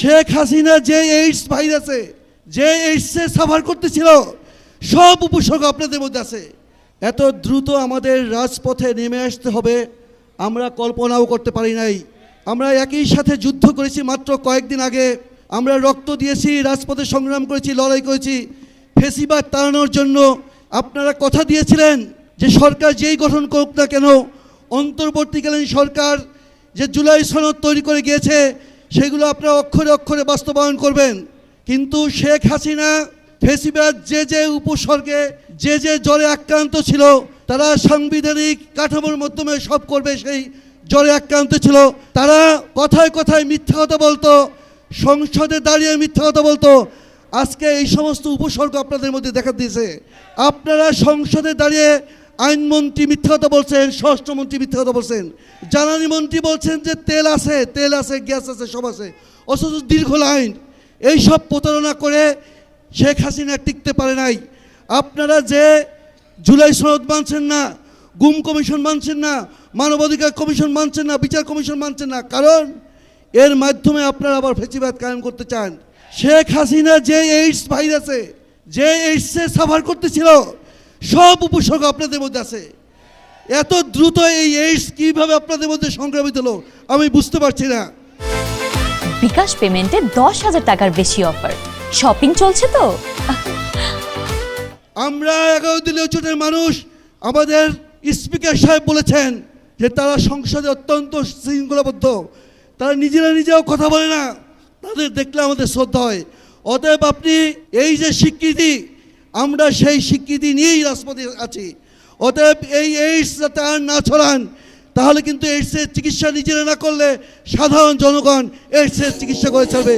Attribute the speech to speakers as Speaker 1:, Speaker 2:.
Speaker 1: শেখ হাসিনা যে এইডস ভাইরাসে যে এইডসে সাফার করতেছিল সব উপসর্গ আপনাদের মধ্যে আছে। এত দ্রুত আমাদের রাজপথে নেমে আসতে হবে আমরা কল্পনাও করতে পারি নাই। আমরা একই সাথে যুদ্ধ করেছি, মাত্র কয়েকদিন আগে আমরা রক্ত দিয়েছি, রাজপথে সংগ্রাম করেছি, লড়াই করেছি ফেসিবাদ তাড়ানোর জন্য। আপনারা কথা দিয়েছিলেন যে সরকার যেই গঠন করুক না কেন, অন্তর্বর্তীকালীন সরকার যে জুলাই সনদ তৈরি করে গিয়েছে সেগুলো আপনারা অক্ষরে অক্ষরে বাস্তবায়ন করবেন। কিন্তু শেখ হাসিনা ফেসিবাদ যে উপসর্গে যে জ্বরে আক্রান্ত ছিল তারা সাংবিধানিক কাঠামোর মাধ্যমে সব করবে সেই জ্বরে আক্রান্ত ছিল। তারা কথায় কথায় মিথ্যা কথা বলতো, সংসদে দাঁড়িয়ে মিথ্যা কথা বলতো। আজকে এই সমস্ত উপসর্গ আপনাদের মধ্যে দেখা দিয়েছে। আপনারা সংসদে দাঁড়িয়ে আইনমন্ত্রী মিথ্যা কথা বলছেন, স্বরাষ্ট্রমন্ত্রী মিথ্যা কথা বলছেন, জ্বালানি মন্ত্রী বলছেন যে তেল আছে গ্যাস আছে সব আছে, অথচ দীর্ঘ লাইন। এইসব প্রতারণা করে শেখ হাসিনা টিকতে পারে নাই। আপনারা যে জুলাই সনদ মানছেন না, গুম কমিশন মানছেন না, মানবাধিকার কমিশন মানছেন না, বিচার কমিশন মানছেন না, কারণ এর মাধ্যমে আপনারা আবার ফেসিবাদ কায়েম করতে চান। শেখ হাসিনা যে এইডস ভাইরাসে যে এইডসে সাফার করতেছিল সব উপসর্গ আপনাদের মধ্যে আছে। এত দ্রুত এই এইডস কিভাবে আপনাদের মধ্যে সংক্রামিত হলো আমি বুঝতে পারছি না।
Speaker 2: বিকাশ পেমেন্টে 10,000 টাকার বেশি অফার, শপিং চলছে তো।
Speaker 1: আমরা 11 দলীয় জোটের মানুষ, আমাদের স্পিকার সাহেব বলেছেন যে তারা সংসদে অত্যন্ত শৃঙ্খলাবদ্ধ, তারা নিজেরাও কথা বলে না, তাদের দেখলে আমাদের শ্রদ্ধা হয়। অতএব আপনি এই যে স্বীকৃতি, আমরা সেই স্বীকৃতি নিয়েই রাজপথে আছি। অতএব এই এইডস যাতে আর না ছড়ান, তাহলে কিন্তু এইডসের চিকিৎসা নিজেরা না করলে সাধারণ জনগণ এইডসের চিকিৎসা করে চলবে।